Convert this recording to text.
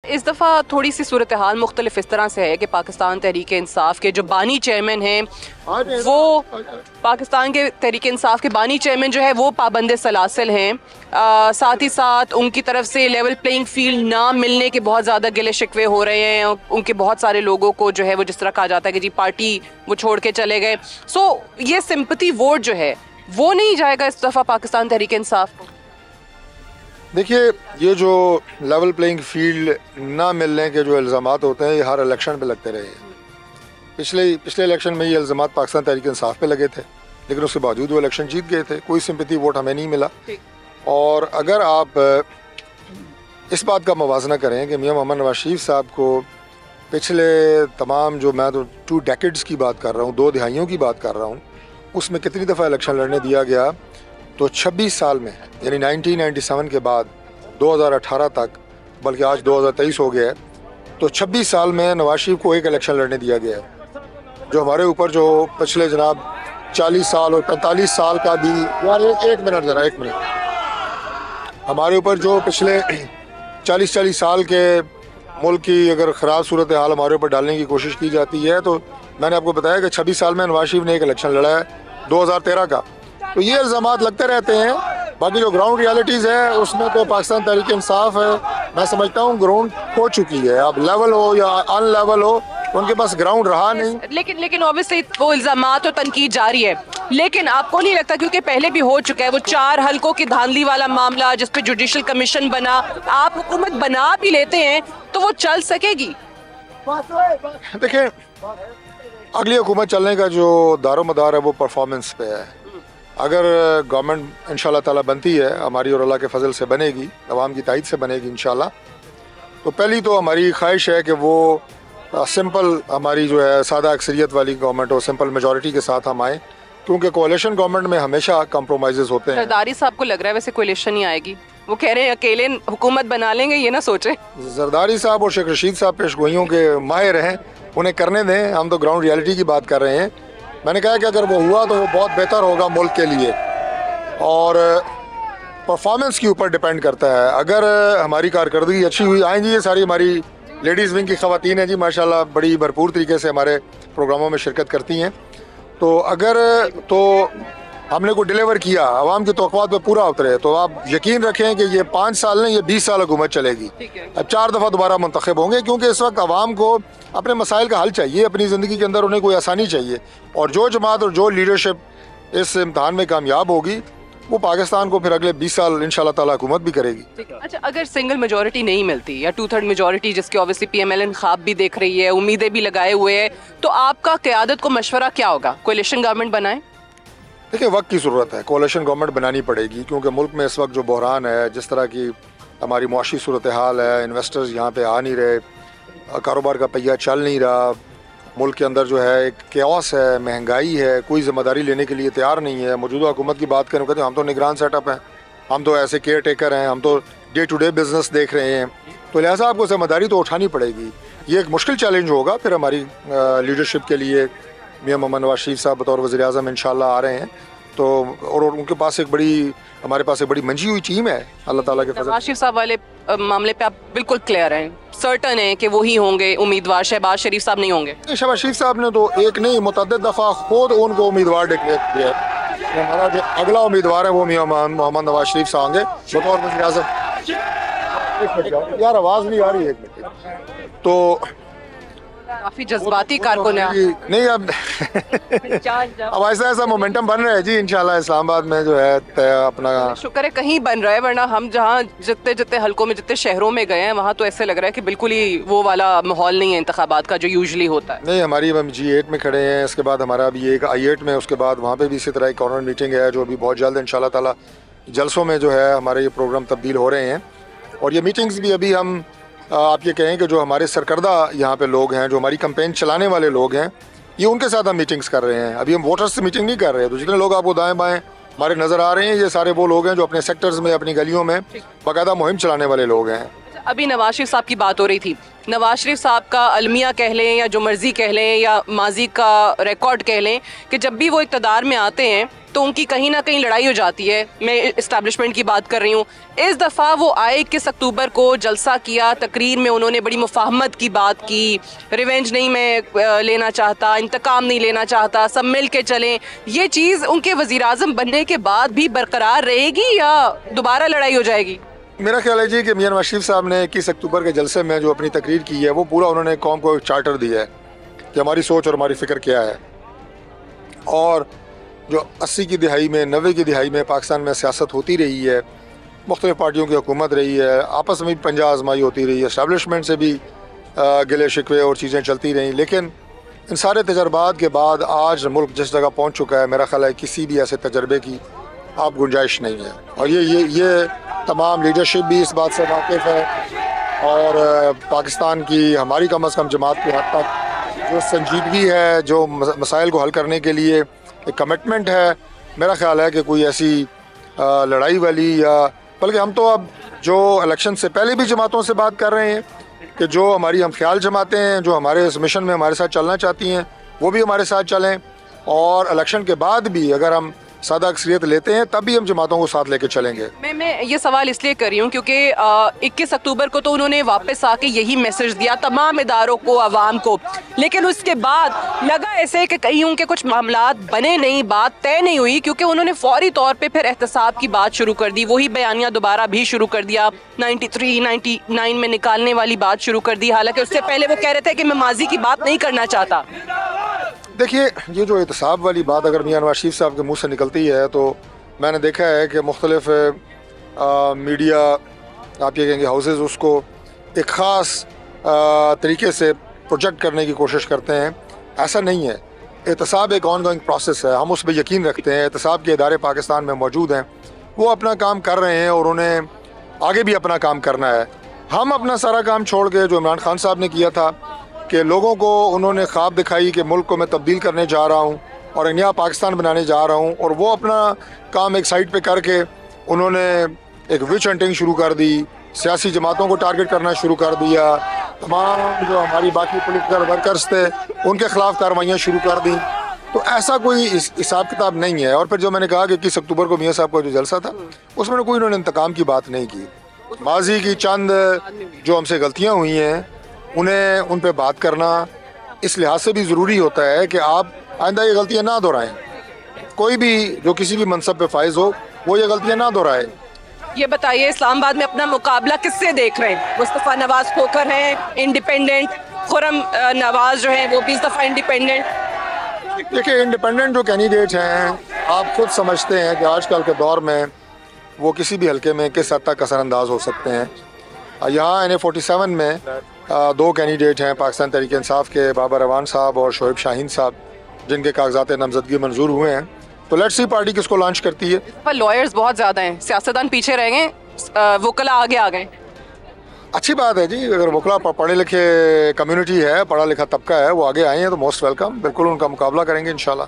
इस दफ़ा थोड़ी सी सूरत हाल मुख्तलिफ इस तरह से है कि पाकिस्तान तहरीक इंसाफ के जो बानी चेयरमैन हैं वो पाकिस्तान के तहरीक इंसाफ के बानी चेयरमैन जो है वो पाबंद सलासिल हैं। साथ ही साथ उनकी तरफ से लेवल प्लेइंग फील्ड ना मिलने के बहुत ज़्यादा गिले शिकवे हो रहे हैं। उनके बहुत सारे लोगों को जो है वो जिस तरह कहा जाता है कि जी पार्टी वो छोड़ के चले गए। सो ये सिंपैथी वोट जो है वो नहीं जाएगा इस दफ़ा पाकिस्तान तहरीक इंसाफ को। देखिए, ये जो लेवल प्लेइंग फील्ड ना मिलने के जो इल्ज़ामात होते हैं ये हर इलेक्शन पे लगते रहे हैं। पिछले इलेक्शन में ये इल्ज़ामात पाकिस्तान तहरीक इंसाफ पे लगे थे, लेकिन उसके बावजूद वो इलेक्शन जीत गए थे। कोई सिंपैथी वोट हमें नहीं मिला। और अगर आप इस बात का मवाजना करें कि मियां मोहम्मद नवाज शरीफ साहब को पिछले तमाम जो मैं तो 2 डेकेड्स की बात कर रहा हूँ, 2 दहाइयों की बात कर रहा हूँ, उसमें कितनी दफ़ा इलेक्शन लड़ने दिया गया, तो 26 साल में यानी 1997 के बाद 2018 तक, बल्कि आज 2023 हो गया है, तो 26 साल में नवाज शरीफ को एक इलेक्शन लड़ने दिया गया है। जो हमारे ऊपर जो पिछले जनाब 40 साल और 45 साल का भी यार एक मिनट हमारे ऊपर जो पिछले 40 साल के मुल्क की अगर ख़राब सूरत हाल हमारे ऊपर डालने की कोशिश की जाती है, तो मैंने आपको बताया कि 26 साल में नवाज शरीफ ने एक इलेक्शन लड़ा है 2013 का। तो ये इल्ज़ामात लगते रहते हैं। बाकी जो ग्राउंड रियलिटीज़ है उसमें तो पाकिस्तान तहरीक इंसाफ है, मैं समझता हूँ ग्राउंड खो चुकी है। अब लेवल हो या अनलेवल हो, उनके पास ग्राउंड रहा नहीं। लेकिन ऑब्वियसली वो इल्ज़ामात और तनकीद जारी है। लेकिन आपको नहीं लगता, क्योंकि पहले भी हो चुका है वो 4 हलकों की धांधली वाला मामला जिस पे जुडिशल कमीशन बना, आप हुकूमत बना भी लेते हैं तो वो चल सकेगी? देखिए, अगली हुकूमत चलने का जो दारोमदार है वो परफॉर्मेंस पे है। अगर गवर्नमेंट इंशाल्लाह ताला बनती है, हमारी और अल्लाह के फजल से बनेगी, अवाम की तायद से बनेगी इंशाल्लाह, तो पहली तो हमारी ख्वाहिश है कि वो सिंपल हमारी जो है सादा अक्सरियत वाली गवर्नमेंट हो, सिंपल मेजॉरिटी के साथ हम आएँ, क्योंकि कोalition गवर्नमेंट में हमेशा कॉम्प्रोमाइज़ होते हैं। जरदारी साहब को लग रहा है वैसे कोalition ही आएगी, वो कह रहे हैं अकेले हुकूमत बना लेंगे, ये ना सोचे। जरदारी साहब और शेख रशीद साहब पेशगोइयों के माहिर हैं, उन्हें करने दें, हम तो ग्राउंड रियलिटी की बात कर रहे हैं। मैंने कहा कि अगर वो हुआ तो वो बहुत बेहतर होगा मुल्क के लिए, और परफॉर्मेंस के ऊपर डिपेंड करता है। अगर हमारी कारकर्दगी अच्छी हुई, आएंगी ये सारी हमारी लेडीज़ विंग की ख़वातीन हैं जी, माशाल्लाह बड़ी भरपूर तरीके से हमारे प्रोग्रामों में शिरकत करती हैं। तो अगर तो हमने को डिलीवर किया, आवाम की तवक्कुआत पे पूरा उतरे, तो आप यकीन रखें कि ये 5 साल नहीं, ये 20 साल हुकूमत चलेगी। अब 4 दफ़ा दोबारा मुंतखब होंगे, क्योंकि इस वक्त आवाम को अपने मसाइल का हल चाहिए, अपनी ज़िंदगी के अंदर उन्हें कोई आसानी चाहिए। और जो जमात और जो लीडरशिप इस इम्तहान में कामयाब होगी, वो पाकिस्तान को फिर अगले 20 साल इंशाल्लाह ताला हुकूमत भी करेगी। अच्छा, अगर सिंगल मेजॉरिटी नहीं मिलती या 2/3 मेजॉरिटी, जिसकी ऑब्वियसली PMLN ख्वाब भी देख रही है, उम्मीदें भी लगाए हुए है, तो आपका क़यादत को मशवरा क्या होगा? कोalition गवर्नमेंट बनाएं? देखिए, वक्त की ज़रूरत है, कोalition गवर्नमेंट बनानी पड़ेगी, क्योंकि मुल्क में इस वक्त जो बहरान है, जिस तरह की हमारी मुआशी सूरत हाल है, इन्वेस्टर्स यहाँ पे आ नहीं रहे, कारोबार का पहिया चल नहीं रहा, मुल्क के अंदर जो है एक केओस है, महंगाई है, कोई ज़िम्मेदारी लेने के लिए तैयार नहीं है। मौजूदा हुकूमत की बात करें, कहते हैं हम तो निगरान सेटअप हैं, हम तो ऐसे केयर टेकर हैं, हम तो डे टू डे बिजनेस देख रहे हैं, तो लिहाजा आपको ज़िम्मेदारी तो उठानी पड़ेगी। ये एक मुश्किल चैलेंज होगा फिर हमारी लीडरशिप के लिए। मियां मोहम्मद नवाज शरीफ साहब बतौर वज़ीर आज़म इंशाल्लाह आ रहे हैं, तो और उनके पास हमारे पास एक बड़ी मंजी हुई टीम है, अल्लाह ताला के फजल। नवाज शरीफ साहब वाले मामले पे आप बिल्कुल क्लियर हैं, सर्टन है कि वो ही होंगे उम्मीदवार, शहबाज शरीफ साहब नहीं होंगे? शहबाज शरीफ साहब ने तो एक नहीं मुतअद्दिद दफ़ा खुद उनको उम्मीदवार डिक्लेयर किया है। हमारा जो अगला उम्मीदवार है वो मियां मोहम्मद नवाज शरीफ साहब होंगे बतौर वज़ीर आज़म। यार आवाज़ नहीं आ रही है, 1 मिनट। तो काफी जज्बाती कारकुन है नहीं, अब ऐसा मोमेंटम बन रहा है जी, इंशाल्लाह इस्लामाबाद में जो है अपना शुक्र है कहीं बन रहा है, वरना हम जहाँ जितने हलकों में जितने शहरों में गए हैं वहाँ तो ऐसे लग रहा है कि बिल्कुल ही वो वाला माहौल नहीं है इंतखाबात का जो यूजुअली होता है। नहीं, हमारी हम G8 में खड़े हैं, इसके बाद हमारा अभी एक I8 में, उसके बाद वहाँ पे भी इसी तरह एक कॉर्नर मीटिंग है जो अभी बहुत जल्द इंशाल्लाह ताला जलसों में जो है हमारे ये प्रोग्राम तब्दील हो रहे हैं। और ये मीटिंग्स भी अभी हम आप ये कहें कि जो हमारे सरकर्दा यहाँ पे लोग हैं, जो हमारी कैंपेन चलाने वाले लोग हैं, ये उनके साथ हम मीटिंग्स कर रहे हैं। अभी हम वोटर्स से मीटिंग नहीं कर रहे हैं। तो जितने लोग आपको दाएं बाएं हमारे नज़र आ रहे हैं, ये सारे वो लोग हैं जो अपने सेक्टर्स में, अपनी गलियों में बाकायदा मुहिम चलाने वाले लोग हैं। अभी नवाज शरीफ साहब की बात हो रही थी, नवाज शरीफ साहब का अलमिया कह लें या जो मर्जी कह लें या माजी का रिकॉर्ड कह लें कि जब भी वो इक़्तिदार में आते हैं तो उनकी कहीं ना कहीं लड़ाई हो जाती है। मैं इस्टेब्लिशमेंट की बात कर रही हूँ। इस दफ़ा वो आए 21 अक्टूबर को जलसा किया, तकरीर में उन्होंने बड़ी मुफाहमत की बात की, रिवेंज नहीं मैं लेना चाहता, इंतकाम नहीं लेना चाहता, सब मिल के चलें। ये चीज़ उनके वज़ीर आज़म बनने के बाद भी बरकरार रहेगी या दोबारा लड़ाई हो जाएगी? मेरा ख्याल है जी कि मियां नवाज शरीफ साहब ने 21 अक्टूबर के जलसे में जो अपनी तकरीर की है वो पूरा उन्होंने कौम को एक चार्टर दिया है कि हमारी सोच और हमारी फ़िक्र क्या है। और जो 80 की दिहाई में 90 की दिहाई में पाकिस्तान में सियासत होती रही है, मुख्तलिफ़ पार्टियों की हुकूमत रही है, आपस में भी पंजा आजमाई होती रही है, इस्टेब्लिशमेंट से भी गिले शिकवे और चीज़ें चलती रहीं, लेकिन इन सारे तजर्बात के बाद आज मुल्क जिस जगह पहुँच चुका है, मेरा ख्याल है किसी भी ऐसे तजर्बे की आप गुंजाइश नहीं है। और ये तमाम लीडरशिप भी इस बात से वाकिफ़ है और पाकिस्तान की हमारी कम अज़ कम जमात की हद तक जो संजीदगी है, जो मसाइल को हल करने के लिए एक कमिटमेंट है, मेरा ख्याल है कि कोई ऐसी लड़ाई वाली या बल्कि हम तो अब जो इलेक्शन से पहले भी जमातों से बात कर रहे हैं कि जो हमारी हम ख्याल जमातें हैं, जो हमारे इस मिशन में हमारे साथ चलना चाहती हैं, वो भी हमारे साथ चलें। और इलेक्शन के बाद भी अगर हम सादा अक्सरियत लेते हैं तब भी हम जमातों को साथ लेके चलेंगे। मैं ये सवाल इसलिए कर रही हूँ क्योंकि 21 अक्टूबर को तो उन्होंने वापस आके यही मैसेज दिया तमाम इदारों को, आवाम को, लेकिन उसके बाद लगा ऐसे कि कहीं उनके कुछ मामलात बने नहीं, बात तय नहीं हुई, क्योंकि उन्होंने फौरी तौर पे फिर एहतसाब की बात शुरू कर दी, वही बयानिया दोबारा भी शुरू कर दिया, 93, 99 में निकालने वाली बात शुरू कर दी। हालांकि उससे पहले वो कह रहे थे कि मैं माजी की बात नहीं करना चाहता। देखिए, ये जो एहतसाब वाली बात अगर मियां नवाज शरीफ साहब के मुँह से निकलती है तो मैंने देखा है कि मुख्तलिफ मीडिया, आप ये कहेंगे हाउसेस, उसको एक ख़ास तरीके से प्रोजेक्ट करने की कोशिश करते हैं। ऐसा नहीं है। एहतसाब एक ऑन गोइंग प्रोसेस है, हम उस पर यकीन रखते हैं। एहतसाब के इदारे पाकिस्तान में मौजूद हैं, वो अपना काम कर रहे हैं और उन्हें आगे भी अपना काम करना है। हम अपना सारा काम छोड़ के जो इमरान खान साहब ने किया था कि लोगों को उन्होंने ख्वाब दिखाई कि मुल्क को मैं तब्दील करने जा रहा हूँ और एक नया पाकिस्तान बनाने जा रहा हूँ, और वो अपना काम एक साइड पे करके उन्होंने एक विच हंटिंग शुरू कर दी, सियासी जमातों को टारगेट करना शुरू कर दिया, तमाम जो हमारी बाकी पॉलिटिकल वर्कर्स थे उनके ख़िलाफ़ कार्रवाइयाँ शुरू कर दी। तो ऐसा कोई हिसाब किताब नहीं है। और फिर जो मैंने कहा कि 21 अक्टूबर को मियाँ साहब का जो जलसा था उसमें कोई उन्होंने इंतकाम की बात नहीं की। माजी की चंद जो हमसे गलतियाँ हुई हैं उन्हें उन पर बात करना इस लिहाज से भी ज़रूरी होता है कि आप आइंदा ये गलतियाँ ना दोहराएं। कोई भी जो किसी भी मनसब पे फाइज हो वो ये गलतियाँ ना दोहराए। ये बताइए, इस्लामाबाद में अपना मुकाबला किससे देख रहे हैं? मुस्तफ़ा नवाज खोकर हैं इंडिपेंडेंट, खुर्रम नवाज जो है वो भी इस दफ़ा इंडिपेंडेंट। देखिए, इंडिपेंडेंट जो कैंडिडेट हैं आप खुद समझते हैं कि आजकल के दौर में वो किसी भी हल्के में किस हद तक असरअंदाज हो सकते हैं। यहाँ NA-47 में दो कैंडिडेट हैं पाकिस्तान तहरीक इंसाफ के, बाबर अवान साहब और शोएब शाहीन साहब, जिनके कागजात नामजदगी मंजूर हुए हैं। तो लेट्स सी पार्टी किसको लॉन्च करती है। पर लॉयर्स बहुत ज़्यादा हैं, सियासतदान पीछे रह गए, वकला आगे आ गए। अच्छी बात है जी, अगर वकला पढ़े लिखे कम्युनिटी है, पढ़ा लिखा तबका है, वो आगे आए हैं तो मोस्ट वेलकम, बिल्कुल उनका मुकाबला करेंगे इंशाल्लाह।